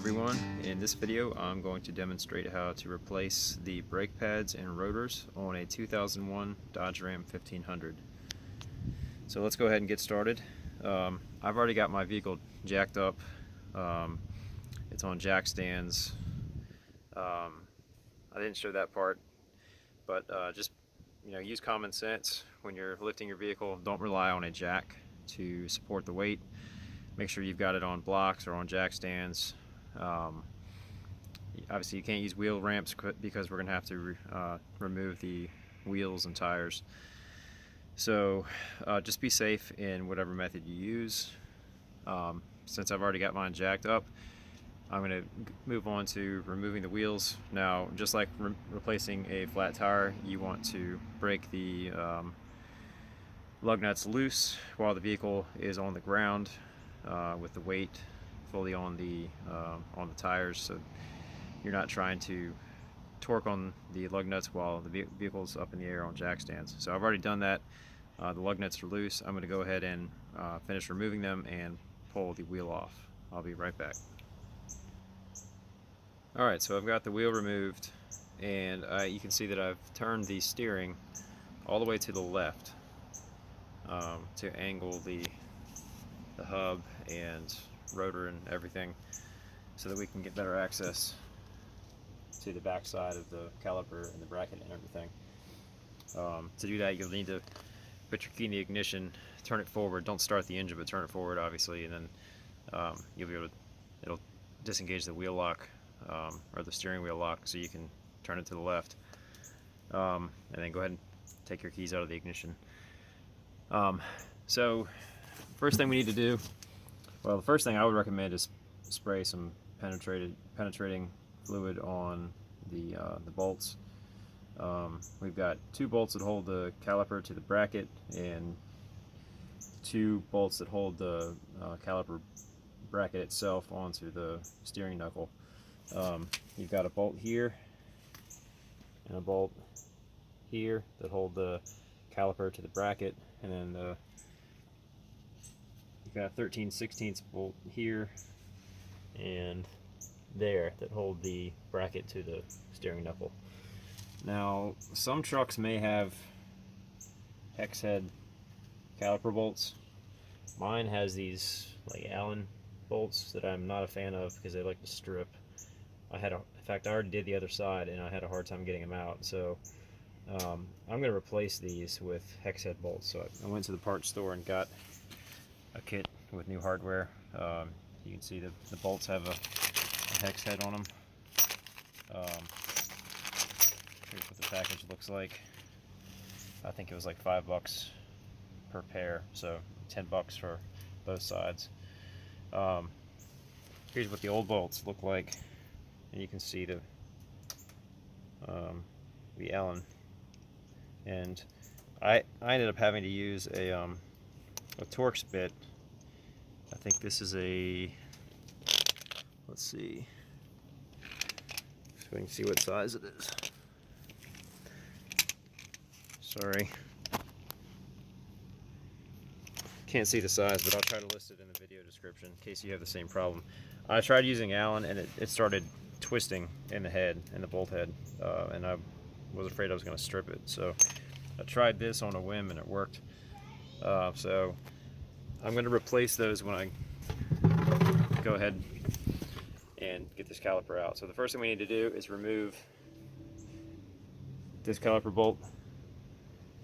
everyone. In this video I'm going to demonstrate how to replace the brake pads and rotors on a 2001 Dodge Ram 1500. So let's go ahead and get started. I've already got my vehicle jacked up. It's on jack stands. I didn't show that part, but just use common sense when you're lifting your vehicle. Don't rely on a jack to support the weight. Make sure you've got it on blocks or on jack stands. Obviously you can't use wheel ramps because we're going to have to remove the wheels and tires. So just be safe in whatever method you use. Since I've already got mine jacked up, I'm going to move on to removing the wheels. Now, just like replacing a flat tire, you want to break the lug nuts loose while the vehicle is on the ground, with the weight fully on the tires, so you're not trying to torque on the lug nuts while the vehicle's up in the air on jack stands. So I've already done that. The lug nuts are loose. I'm going to go ahead and finish removing them and pull the wheel off. I'll be right back. Alright, so I've got the wheel removed, and you can see that I've turned the steering all the way to the left to angle the hub and rotor and everything so that we can get better access to the back side of the caliper and the bracket and everything. To do that, you'll need to put your key in the ignition, turn it forward. Don't start the engine, but turn it forward, obviously, and then you'll be able to, it'll disengage the wheel lock or the steering wheel lock, so you can turn it to the left, and then go ahead and take your keys out of the ignition. So first thing we need to do, well, the first thing I would recommend is spray some penetrating fluid on the bolts. We've got 2 bolts that hold the caliper to the bracket and 2 bolts that hold the caliper bracket itself onto the steering knuckle. You've got a bolt here and a bolt here that hold the caliper to the bracket, and then you've got a 13/16 bolt here and there that hold the bracket to the steering knuckle. Now, some trucks may have hex head caliper bolts. Mine has these like Allen bolts that I'm not a fan of because they like to strip. In fact, I already did the other side and I had a hard time getting them out. So I'm going to replace these with hex head bolts. So I went to the parts store and got a kit with new hardware. You can see the bolts have a hex head on them. Here's what the package looks like. I think it was like $5 per pair, so $10 for both sides. Here's what the old bolts look like, and you can see the Allen. And I ended up having to use a Torx bit. I think this is a, let's see, so we can see what size it is. Sorry, can't see the size, but I'll try to list it in the video description in case you have the same problem. I tried using Allen and it started twisting in the head, in the bolt head, and I was afraid I was going to strip it. So I tried this on a whim and it worked. So I'm going to replace those when I go ahead and get this caliper out. So the first thing we need to do is remove this caliper bolt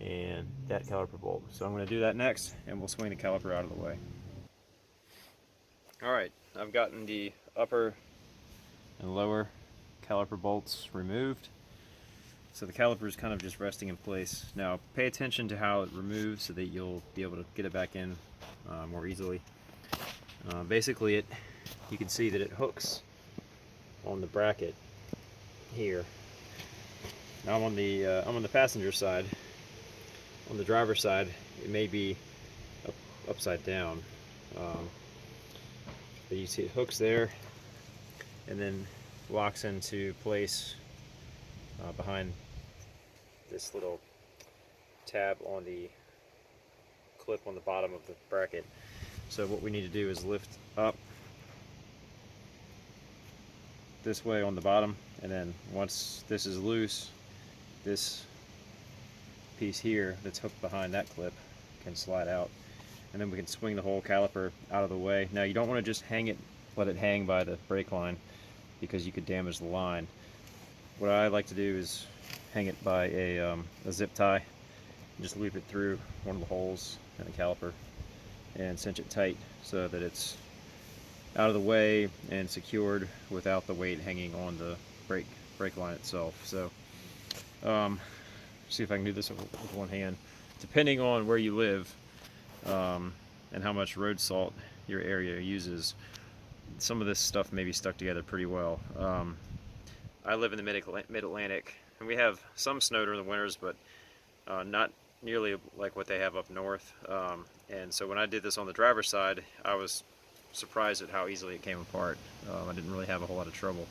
and that caliper bolt. So I'm going to do that next, and we'll swing the caliper out of the way. Alright, I've gotten the upper and lower caliper bolts removed. So the caliper is kind of just resting in place. Now pay attention to how it removes so that you'll be able to get it back in more easily. Basically, you can see that it hooks on the bracket here. Now I'm on the passenger side. On the driver's side, it may be upside down, but you see it hooks there and then locks into place behind this little tab on the clip on the bottom of the bracket. So what we need to do is lift up this way on the bottom, and then once this is loose, this piece here that's hooked behind that clip can slide out, and then we can swing the whole caliper out of the way. Now you don't want to just hang it, let it hang by the brake line, because you could damage the line. What I like to do is hang it by a zip tie, and just loop it through one of the holes in the caliper and cinch it tight so that it's out of the way and secured without the weight hanging on the brake line itself. So see if I can do this with one hand. Depending on where you live and how much road salt your area uses, some of this stuff may be stuck together pretty well. I live in the mid-Atlantic, and we have some snow during the winters, but not nearly like what they have up north. And so when I did this on the driver's side, I was surprised at how easily it came apart. I didn't really have a whole lot of trouble.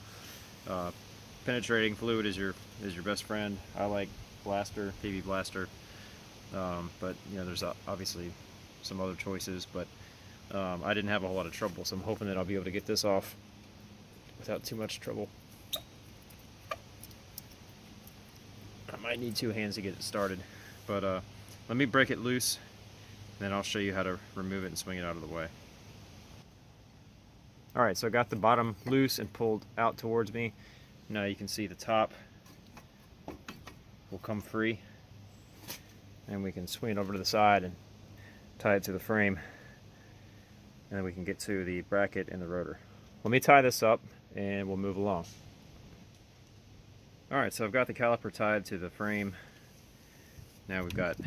Penetrating fluid is your best friend. I like Blaster, PB Blaster, but you know, there's obviously some other choices, but I didn't have a whole lot of trouble, so I'm hoping that I'll be able to get this off without too much trouble. I might need two hands to get it started, but let me break it loose, and then I'll show you how to remove it and swing it out of the way. Alright, so I got the bottom loose and pulled out towards me. Now you can see the top will come free, and we can swing it over to the side and tie it to the frame, and then we can get to the bracket and the rotor. Let me tie this up and we'll move along. Alright, so I've got the caliper tied to the frame. Now we've got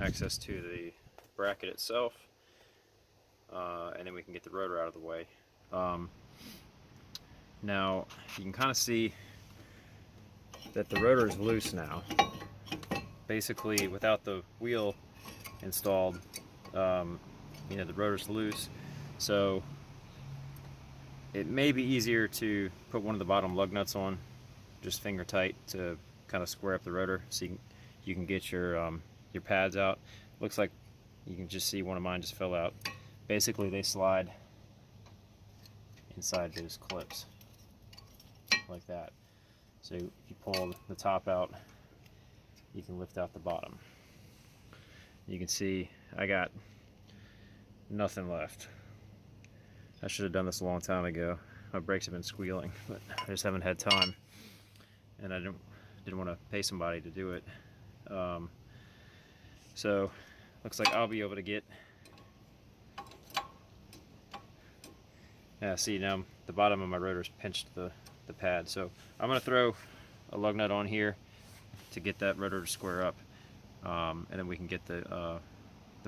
access to the bracket itself, and then we can get the rotor out of the way. Now you can kind of see that the rotor is loose now. Basically, without the wheel installed, you know, the rotor's loose, so it may be easier to put one of the bottom lug nuts on, just finger tight, to kind of square up the rotor so you can get your pads out. Looks like you can just see one of mine just fell out. Basically, they slide inside those clips like that. So if you pull the top out, you can lift out the bottom. You can see I got nothing left. I should have done this a long time ago. My brakes have been squealing, but I just haven't had time, and I didn't want to pay somebody to do it. So looks like I'll be able to get. Yeah, see, now the bottom of my rotor's pinched the pad, so I'm going to throw a lug nut on here to get that rotor to square up, and then we can get the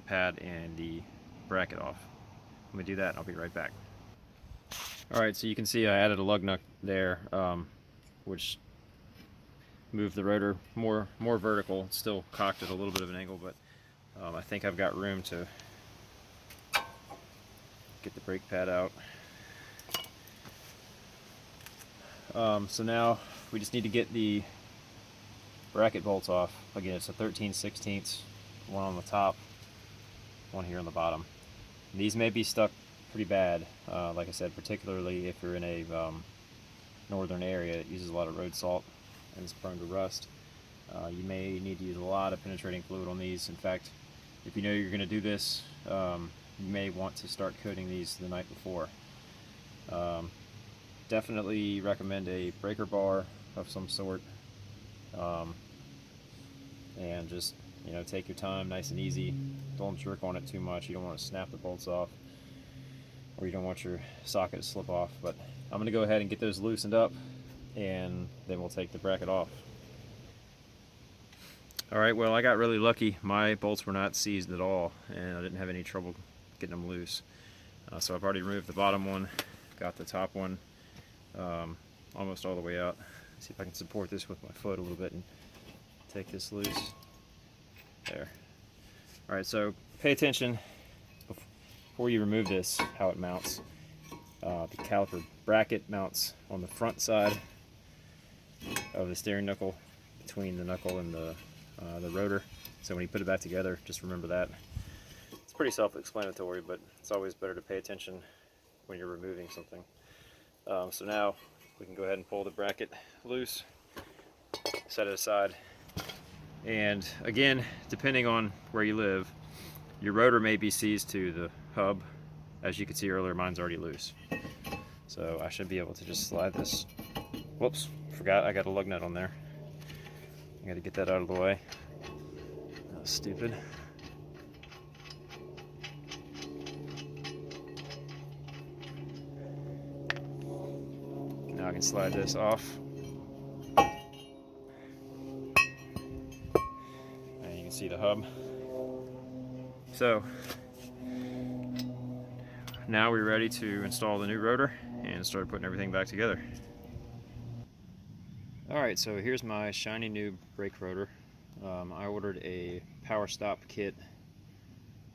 pad and the bracket off. Let me do that and I'll be right back. Alright, so you can see I added a lug nut there, which moved the rotor more vertical. It's still cocked at a little bit of an angle, but I think I've got room to get the brake pad out. So now we just need to get the bracket bolts off. Again, it's a 13/16, one on the top, one here on the bottom. And these may be stuck pretty bad, like I said, particularly if you're in a northern area. It uses a lot of road salt and it's prone to rust. You may need to use a lot of penetrating fluid on these. In fact, if you know you're going to do this, you may want to start coating these the night before. Definitely recommend a breaker bar of some sort, and just, you know, take your time, nice and easy. Don't jerk on it too much. You don't want to snap the bolts off, or you don't want your socket to slip off. But I'm going to go ahead and get those loosened up, and then we'll take the bracket off. Alright, well, I got really lucky. My bolts were not seized at all, and I didn't have any trouble getting them loose. So I've already removed the bottom one, got the top one almost all the way out. See if I can support this with my foot a little bit and take this loose. There. Alright, so pay attention before you remove this, how it mounts. The caliper bracket mounts on the front side of the steering knuckle, between the knuckle and the rotor. So when you put it back together, just remember that. It's pretty self-explanatory, but it's always better to pay attention when you're removing something. So now we can go ahead and pull the bracket loose, set it aside. And again, depending on where you live, your rotor may be seized to the hub. As you could see earlier, mine's already loose. So I should be able to just slide this. Whoops, forgot I got a lug nut on there. I got to get that out of the way. That was stupid. Now I can slide this off. And you can see the hub. So now we're ready to install the new rotor and start putting everything back together. Alright, so here's my shiny new brake rotor. I ordered a Powerstop kit.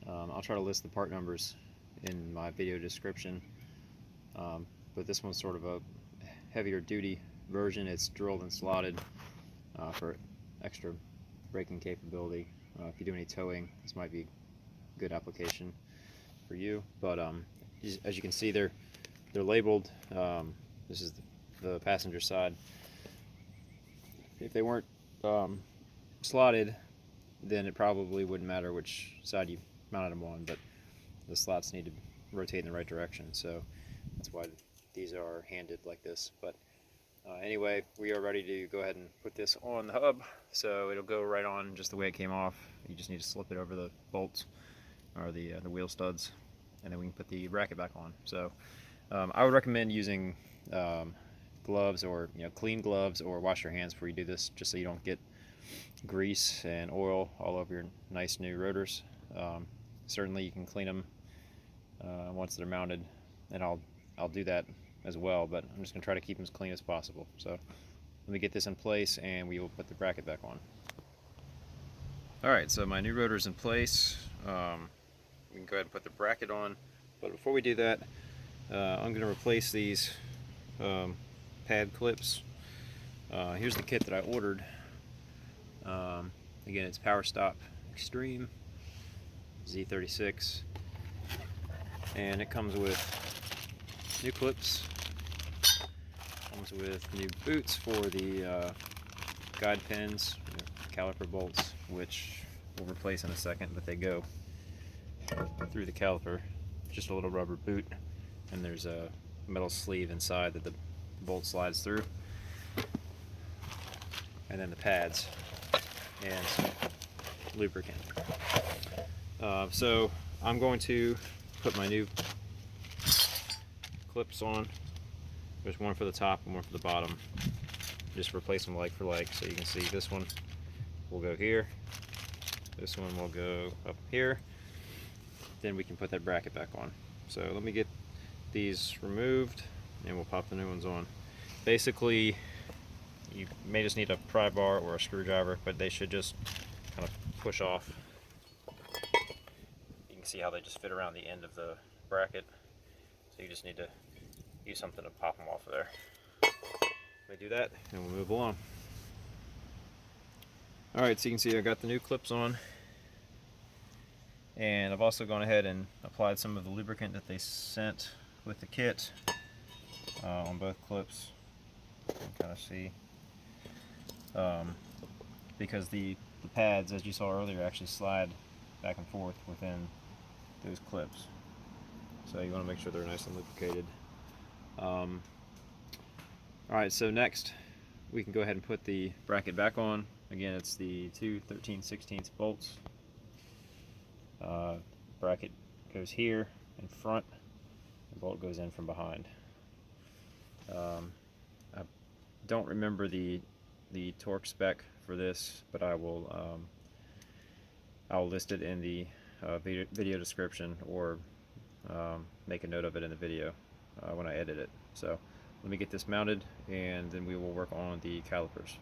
I'll try to list the part numbers in my video description. But this one's sort of a heavier duty version. It's drilled and slotted for extra braking capability. If you do any towing, this might be a good application for you. But as you can see, they're labeled. This is the passenger side. If they weren't slotted, then it probably wouldn't matter which side you mounted them on, but the slots need to rotate in the right direction, so that's why these are handed like this. But anyway, we are ready to go ahead and put this on the hub, so it'll go right on just the way it came off. You just need to slip it over the bolts or the wheel studs, and then we can put the bracket back on. So I would recommend using gloves, or clean gloves, or wash your hands before you do this, just so you don't get grease and oil all over your nice new rotors. Certainly you can clean them once they're mounted, and I'll do that as well, but I'm just going to try to keep them as clean as possible. So let me get this in place and we will put the bracket back on. Alright, so my new rotor is in place. We can go ahead and put the bracket on, but before we do that, I'm going to replace these pad clips. Here's the kit that I ordered. Again, it's Powerstop Extreme Z36, and it comes with new clips, comes with new boots for the guide pins, caliper bolts, which we'll replace in a second, but they go through the caliper. Just a little rubber boot, and there's a metal sleeve inside that the bolt slides through, and then the pads and some lubricant. So I'm going to put my new clips on. There's one for the top and one for the bottom. Just replace them like for like. So you can see this one will go here, this one will go up here, then we can put that bracket back on. So let me get these removed and we'll pop the new ones on. Basically, you may just need a pry bar or a screwdriver, but they should just kind of push off. You can see how they just fit around the end of the bracket, so you just need to use something to pop them off of there. Let me do that and we'll move along. Alright, so you can see I got the new clips on, and I've also gone ahead and applied some of the lubricant that they sent with the kit on both clips. You can kind of see, because the pads, as you saw earlier, actually slide back and forth within those clips. So you want to make sure they're nice and lubricated. Alright, so next we can go ahead and put the bracket back on. Again, it's the two 13/16 bolts. Bracket goes here in front, the bolt goes in from behind. I don't remember the torque spec for this, but I'll list it in the video description, or make a note of it in the video when I edit it. So let me get this mounted and then we will work on the calipers.